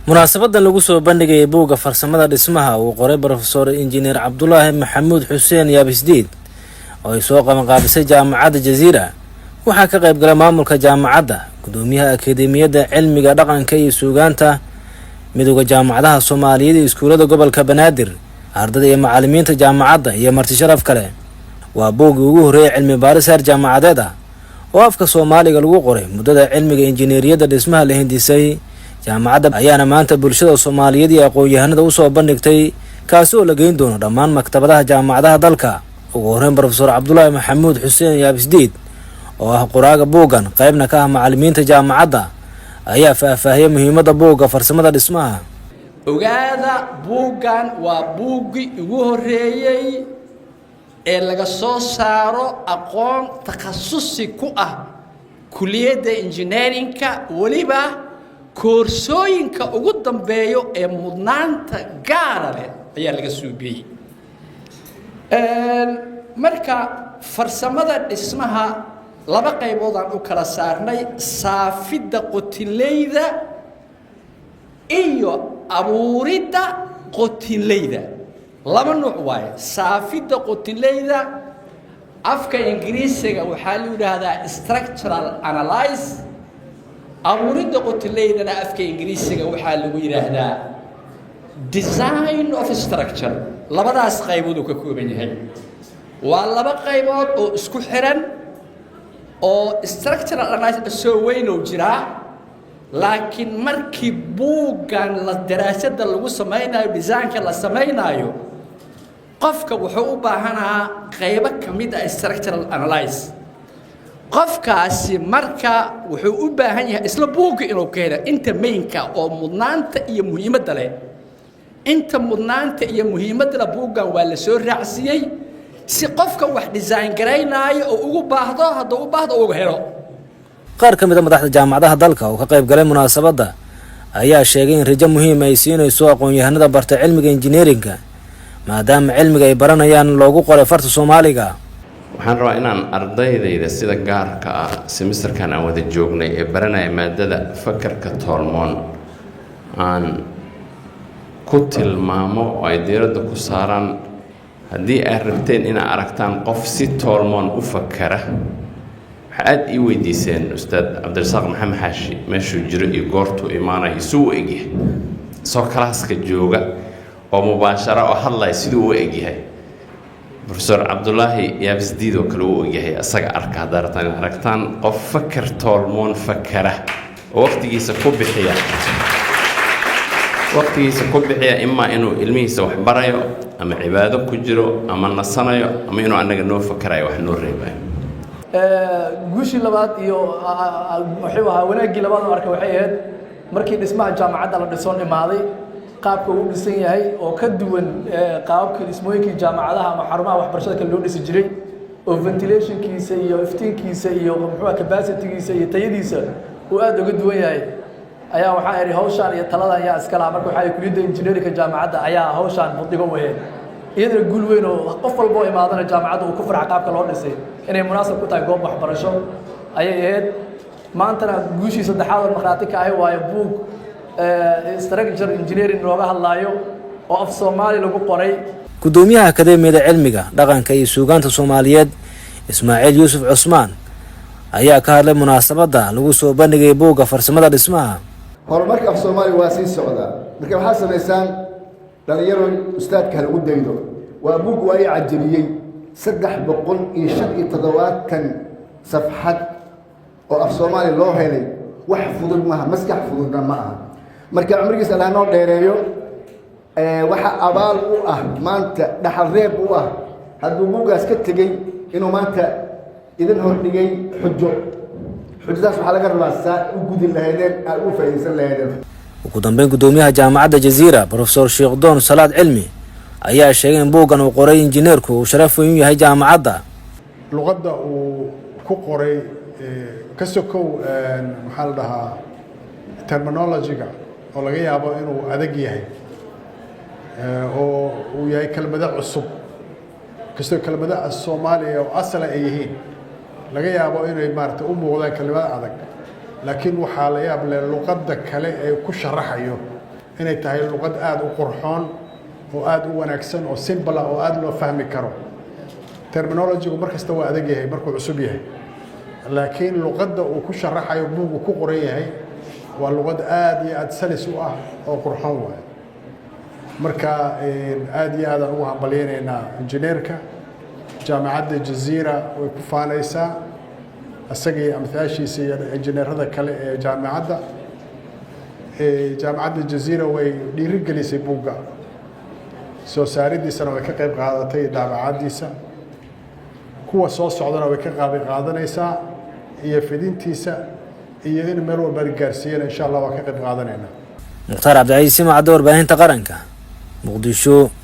munaasabadan lagu soo bandhigay buugga farsamada dhismaha uu qoray Professor Engineer Cabdullaahi Maxamuud Xuseen Yaabisdiid oo ay soo qabanqaabisay jaamacadda Jazeera waxaa ka qayb galay maamulka jaamacadda gudoomiyaha akadeemiyadda cilmiga dhaqanka iyo suugaanta midowga jaamacadaha Soomaaliyeed iyo iskuulada gobolka Banaadir ardayda iyo macallimiinta jaamacadda iyo marti sharaf kale waa buuggii ugu horeeyay cilmi baaris heer jaamacadeed oo afka Soomaaliga lagu qoray muddada cilmiga injineeriyadda dhismaha la hindisay jaamacadda ayaana maanta bulshada Soomaaliyeed iyo aqoon-yahanada u soo bandhigtay kaasi oo la geyn doono dhammaan maktabadaha jaamacadaha dalka ugu horeyn Professor Cabdullaahi Maxamuud Xuseen Yaabisdiid oo ah qoraaga buuggan qaybna ka ah macallimiinta jaamacadda ayaa faahfaahiyay muhiimadda buugga farsamada dhismaha ogaada buuggan waa buuggii ugu horeeyay ee laga soo saaro aqoon takhasusi ku ah kulliyadda engineering-ka waliba koorsooyinka ugu dambeeyo ee mudnaanta gaara leh ayaa laga suubiyey marka farsamada dhismaha laba qaybood aan u kala saarnay saafidda qotileyda iyo abuuridda qotileyda laba nooc waaye saafidda qotileyda afka ingiriisiga waxaa la yidhaahdaa structural analysis abuuridda qotileydana afka ingiriisiga waxaa lagu yidhaahdaa design of structure labadaas qaybood uu ka kooban yahay waa laba qaybood oo isku xiran oo structural analysis soo weyn oo jira laakiin markii buuggan la daraasada lagu samaynayo design-ka la samaynayo qofka wuxuu u baahanaa qaybo ka mid ah structural analysis qofkaasi marka wuxuu u baahan yahay isla buugga inuu keeno inta mainka oo mudnaanta iyo muhiimadda leh inta mudnaanta iyo muhiimadda la buuggan waa la soo raacsiiyey si qofka wax design garaynaayo oo ugu baahdo hadduu u baahdo uga helo qaar ka mid ah madaxda jaamacadaha dalka oo ka qayb galay munaasabadda ayaa sheegay in rajo muhiim ay siinayso aqoon-yahanada barta cilmiga engineering-ka maadaama cilmiga ay baranayaan loogu qoray farta Soomaaliga waxaan rabaa inaan ardaydayda sida gaarka ah semesterkan aan wada joognay ee baranaya maadada fakarka toolmoon aan ku tilmaamo oo ay diiradda ku saaraan haddii ay rabteen inaad aragtaan qof si toolmoon u fakara waxaa aad ii weydiiseen ustaad cabdirasaaq maxamed xaashi meeshuu jiro iyo goortuu imaanayo isuu u egyahay soo kalaaska jooga oo mubaashara oo hadlaya siduu u egyahay Professor Cabdullaahi Yaabisdiid oo kale uu ogyahay asaga arka hadartan aragtaan qof fakar toolmoon fakara oo waqtigiisa ku bixiya imma inuu ilmihiisa wax barayo ama cibaado ku jiro ama nasanayo ama inuu anaga noo fakarayo wax noo reebayo guushii labaad iyo wuxuu ahaa wanaagii labaad oo arkay waxay ahayd markii dhismaha jaamacadda la dhisoon imaaday qaabka uu dhisan yahay oo ka duwan qaababka dhismooyinkii jaamacadaha ama xarumaha waxbarashada kale loo dhisi jiray oo ventilationkiisa iyo iftiinkiisa iyo muxuu capacity-giisa iyo tayadiisa uu aad uga duwan yahay ayaa waxaa yidhi hawshaan iyo taladan ayaa iska lahaa marka waxaa kulliyadda engineering-ka jaamacadda ayaa hawshaan mudigo waheed iyadana guul weyn oo qof walba oo imaadana jaamacadda uu ku farxa qaabka loo dhisay inay munaasab ku tahay goob waxbarasho ayay ahayd maantana guushii saddexaad oo markhaati ka ahay waayo buug structural engineering looga hadlaayo oo af Soomaali lagu qoray gudoomiyaha akadeemiyadda cilmiga dhaqanka iyo suugaanta Soomaaliyeed Ismaaciil Yuusuf Cusmaan ayaa ka hadlay munaasabadda lagu soo bandhigay buugga farsamada dhismaha horumarka af Soomaali waa sii socda marka waxa sameeysan dhalinyaro ustaadka lagu daydo waa buug waa ay cajaliyay 375 safxad oo af Soomaali loo helay wax fudud maaha maskax fududna ma aha marka umrigiisa la noo dheereeyo waxa abaal u ah maanta dhaxal reeb u ah hadduu buugaas ka tagay inuu maanta idin hordhigay xujadaas waxa laga rabaa saa u gudin lahaydeen aad u faa'iideysan lahaydeen ugu dambeyn gudoomiyaha jaamacadda Jazeera Professor Sheekh Doon Salaad Cilmi ayaa sheegay in buuggan uu qoray injineerku uu sharaf weyn u yahay jaamacadda luqadda uu ku qoray ka sokow maxaa la dhahaa terminology-ga oo laga yaabo inuu adag yahay oo uu yahay kelmado cusub kastoo kelmadaha Soomaaliya oo asal ay yihiin laga yaabo inay maartay u muuqdaan kelmado adag laakiin waxaa la yaab leh luqadda kale ee ku sharaxayo inay tahay luqad aad u qurxoon oo aad u wanaagsan oo simple ah oo aad loo fahmi karo terminology-gu markasta waa adag yahay markuu cusub yahay laakiin luqadda uu ku sharaxayo buugu ku qoran yahay waa luqad aad iyo aad salis u ah oo qurxoon waaye marka aad iyo aad aan ugu hambalyaynaynaa injineerka jaamacadda jaziira way ku faanaysaa asagii amhaashiisa iyo injineerada kale ee jaamacadda jaziira way dhiirigelisay buugga soo saaridiisana way ka qayb qaadatay daabacadiisa kuwa soo socdana way ka qaadanaysaa iyo fidintiisa iyo in meel walba gaarsiiyana insha Allah waa ka qayb qaadanayna Mukhtaar Cabdi Ciise Macdo warbaahinta qaranka Muqdisho.